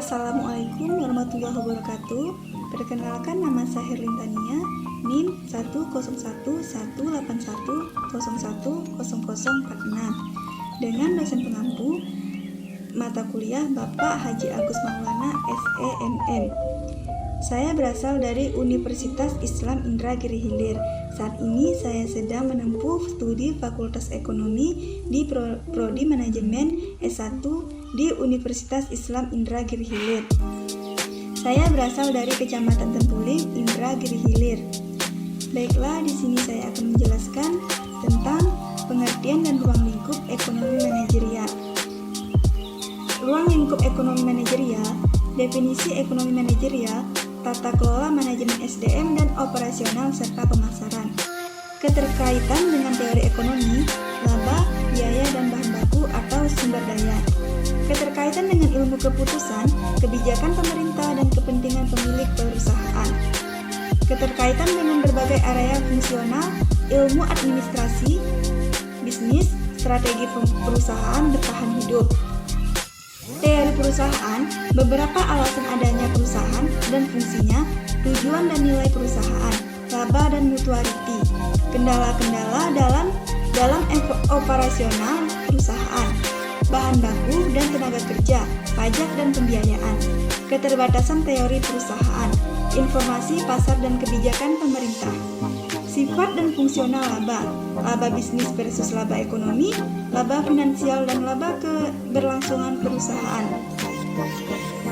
Assalamualaikum warahmatullahi wabarakatuh. Perkenalkan, nama saya Herlin Tania, NIM 1011810100046 dengan dosen pengampu mata kuliah Bapak Haji Agus Maulana SEMM. Saya berasal dari Universitas Islam Indragiri Hilir. Saat ini saya sedang menempuh studi Fakultas Ekonomi di Prodi Manajemen S1 di Universitas Islam Indragiri Hilir. Saya berasal dari Kecamatan Tempuling, Indragiri Hilir. Baiklah, di sini saya akan menjelaskan tentang pengertian dan ruang lingkup ekonomi manajerial. Ruang lingkup ekonomi manajerial, definisi ekonomi manajerial, tata kelola manajemen SDM dan operasional serta pemasaran. Keterkaitan dengan teori ekonomi, laba, biaya dan bahan baku atau sumber daya. Keterkaitan dengan ilmu keputusan, kebijakan pemerintah dan kepentingan pemilik perusahaan. Keterkaitan dengan berbagai area fungsional, ilmu administrasi, bisnis, strategi perusahaan bertahan hidup. Teori perusahaan, beberapa alasan adanya perusahaan dan fungsinya, tujuan dan nilai perusahaan, laba dan mutuality, kendala-kendala dalam operasional perusahaan, bahan baku dan tenaga kerja, pajak dan pembiayaan, keterbatasan teori perusahaan, informasi pasar dan kebijakan pemerintah. Sifat dan fungsional laba, laba bisnis versus laba ekonomi, laba finansial dan laba keberlangsungan perusahaan.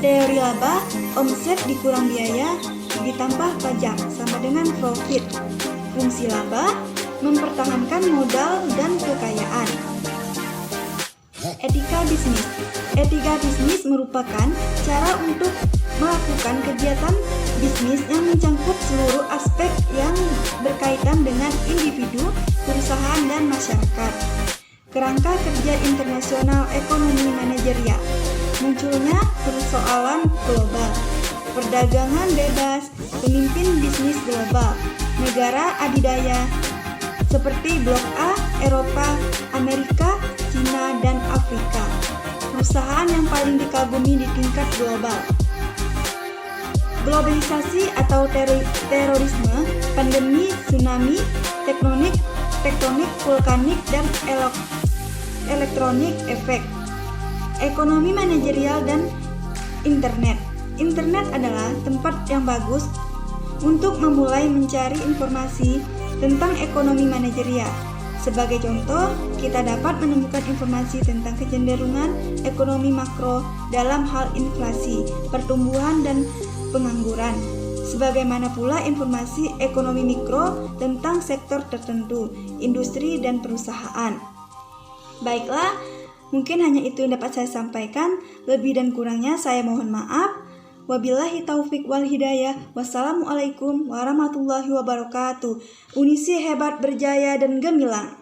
Teori laba, omset dikurang biaya ditambah pajak sama dengan profit. Fungsi laba, mempertahankan modal dan kekayaan. Etika bisnis. Etika bisnis merupakan cara untuk melakukan kegiatan bisnis yang mencangkup seluruh aspek yang berkaitan dengan individu, perusahaan, dan masyarakat. Kerangka kerja internasional ekonomi manajerial. Munculnya persoalan global, perdagangan bebas, pemimpin bisnis global, negara adidaya seperti Blok A, Eropa, Amerika, Cina, dan Afrika. Perusahaan yang paling dikagumi di tingkat global. Globalisasi atau terorisme, pandemi, tsunami, tektonik, vulkanik, dan elektronik efek. Ekonomi manajerial dan internet. Internet adalah tempat yang bagus untuk memulai mencari informasi tentang ekonomi manajerial. Sebagai contoh, kita dapat menemukan informasi tentang kecenderungan ekonomi makro dalam hal inflasi, pertumbuhan, dan pengangguran. Sebagaimana pula informasi ekonomi mikro tentang sektor tertentu, industri, dan perusahaan. Baiklah, mungkin hanya itu yang dapat saya sampaikan. Lebih dan kurangnya saya mohon maaf. Wabillahi taufik wal hidayah. Wassalamualaikum warahmatullahi wabarakatuh. Unisi hebat, berjaya, dan gemilang.